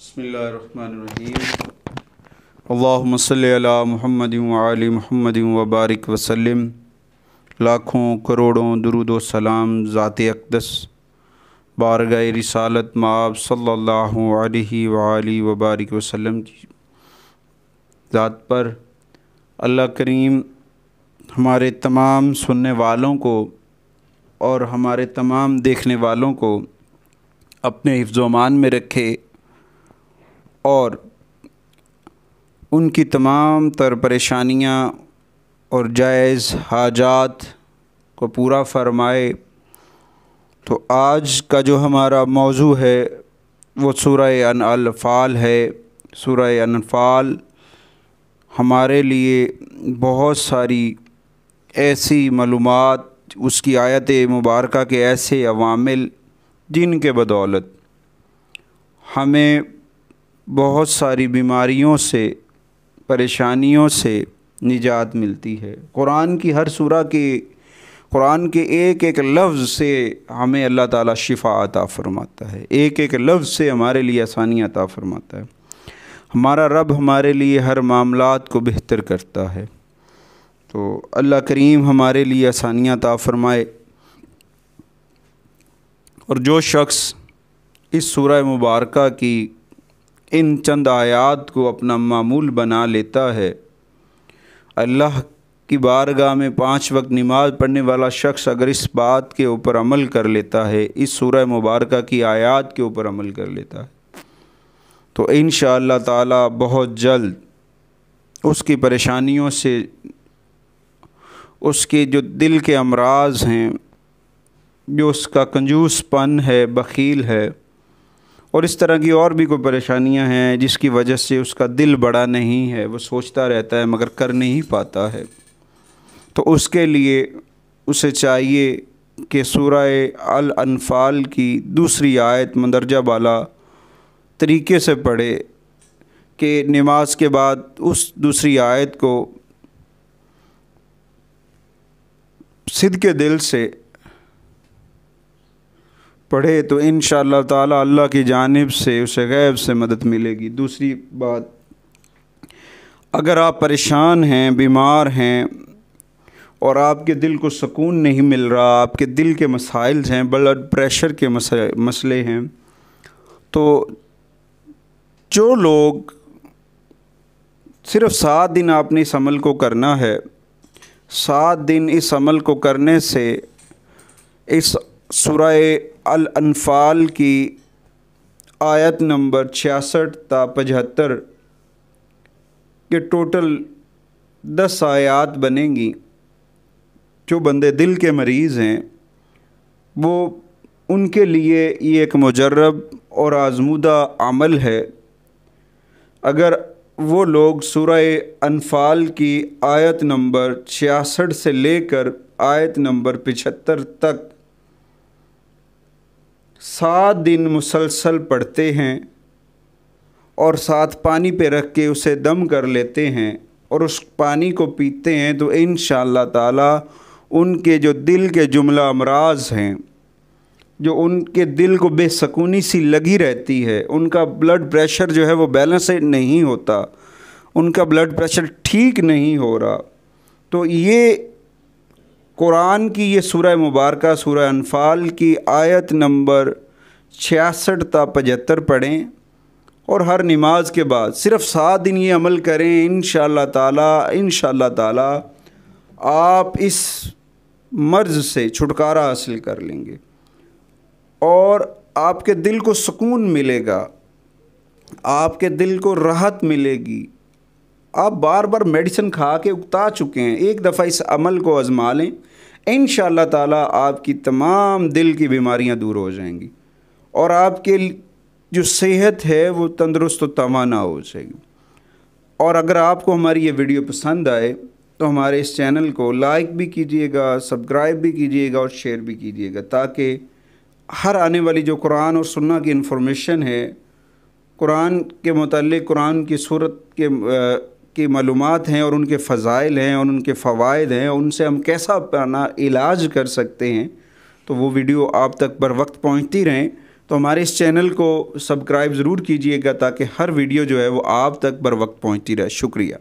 बिस्मिल्लाहिर्रहमानिर्रहीम। अल्लाहुम्मा सल्लि अला मुहम्मद व आलि मुहम्मद व बारिक वसल्लिम। लाखों करोड़ों दुरूद व सलाम ज़ात अक़दस बारगाह रिसालत माब सल्लल्लाहु अलैहि व आलि व बारिक वसल्लम की ज़ात पर। अल्लाह करीम हमारे तमाम सुनने वालों को और हमारे तमाम देखने वालों को अपने हिफ्ज़-ओ-मान में रखे और उनकी तमाम तर परेशानियाँ और जायज़ हाजात को पूरा फ़रमाए। तो आज का जो हमारा मौजू है वो सूरह अनफ़ाल है। सूरह अनफ़ाल हमारे लिए बहुत सारी ऐसी मालूमात, उसकी आयत मुबारका के ऐसे अवामिल जिनके बदौलत हमें बहुत सारी बीमारियों से, परेशानियों से निजात मिलती है। कुरान की हर सूरा के, कुरान के एक एक लफ्ज़ से हमें अल्लाह ताला शिफ़ा अता फ़रमाता है, एक एक लफ्ज़ से हमारे लिए आसानी अता फ़रमाता है। हमारा रब हमारे लिए हर मामलात को बेहतर करता है। तो अल्लाह करीम हमारे लिए आसानियाँ अता फ़रमाए। और जो शख्स इस सूरह मुबारका की इन चंद आयात को अपना मामूल बना लेता है, अल्लाह की बारगाह में 5 वक्त नमाज़ पढ़ने वाला शख्स अगर इस बात के ऊपर अमल कर लेता है, इस सूरह मुबारका की आयात के ऊपर अमल कर लेता है, तो इंशाअल्लाह ताला बहुत जल्द उसकी परेशानियों से, उसके जो दिल के अमराज़ हैं, जो उसका कंजूसपन है, बख़ील है और इस तरह की और भी कोई परेशानियां हैं जिसकी वजह से उसका दिल बड़ा नहीं है, वो सोचता रहता है मगर कर नहीं पाता है, तो उसके लिए उसे चाहिए कि सूरह अल अनफ़ाल की दूसरी आयत मंदरजा वाला तरीके से पढ़े कि नमाज के बाद उस दूसरी आयत को सिद्क़े दिल से पढ़े तो इंशाअल्लाह ताला अल्लाह की जानिब से उसे गैब से मदद मिलेगी। दूसरी बात, अगर आप परेशान हैं, बीमार हैं और आपके दिल को सुकून नहीं मिल रहा, आपके दिल के मसाइल हैं, ब्लड प्रेशर के मसले हैं, तो जो लोग सिर्फ़ 7 दिन आपने इस अमल को करना है, 7 दिन इस अमल को करने से इस सूरह अल अनफ़ाल की आयत नंबर 66 ता 75 के टोटल 10 आयात बनेंगी। जो बंदे दिल के मरीज़ हैं वो उनके लिए ये एक मुजर्रब और आज़मूदा अमल है। अगर वो लोग सूरह अनफ़ाल की आयत नंबर 66 से लेकर आयत नंबर 75 तक 7 दिन मुसलसल पढ़ते हैं और साथ पानी पे रख के उसे दम कर लेते हैं और उस पानी को पीते हैं, तो इंशाअल्लाह ताला उनके जो दिल के जुमला अमराज़ हैं, जो उनके दिल को बेसुकूनी सी लगी रहती है, उनका ब्लड प्रेशर जो है वो बैलेंस नहीं होता, उनका ब्लड प्रेशर ठीक नहीं हो रहा, तो ये कुरान की ये सूरह मुबारका सूरह अनफ़ाल की आयत नंबर 66 ता 75 पढ़ें और हर नमाज के बाद सिर्फ़ 7 दिन ये अमल करें। इंशाअल्लाह ताला आप इस मर्ज़ से छुटकारा हासिल कर लेंगे और आपके दिल को सुकून मिलेगा, आपके दिल को राहत मिलेगी। आप बार बार मेडिसिन खा के उकता चुके हैं, एक दफ़ा इस अमल को आज़मा लें, इंशाअल्लाह ताला आपकी तमाम दिल की बीमारियां दूर हो जाएंगी और आपके जो सेहत है वो तंदुरुस्त व तवाना हो जाएगी। और अगर आपको हमारी ये वीडियो पसंद आए तो हमारे इस चैनल को लाइक भी कीजिएगा, सब्सक्राइब भी कीजिएगा और शेयर भी कीजिएगा, ताकि हर आने वाली जो कुरान और सुन्ना की इन्फॉर्मेशन है, कुरान के मुताल्लिक़, कुरान की सूरत की मालूमात हैं और उनके फ़ज़ाइल हैं और उनके फ़वाइद हैं, उनसे हम कैसा अपना इलाज कर सकते हैं, तो वो वीडियो आप तक बर वक्त पहुँचती रहें। تو ہمارے اس چینل کو سبسکرائب ضرور کیجئے گا تاکہ ہر ویڈیو جو ہے وہ آپ تک بر وقت پہنچتی رہے۔ شکریہ۔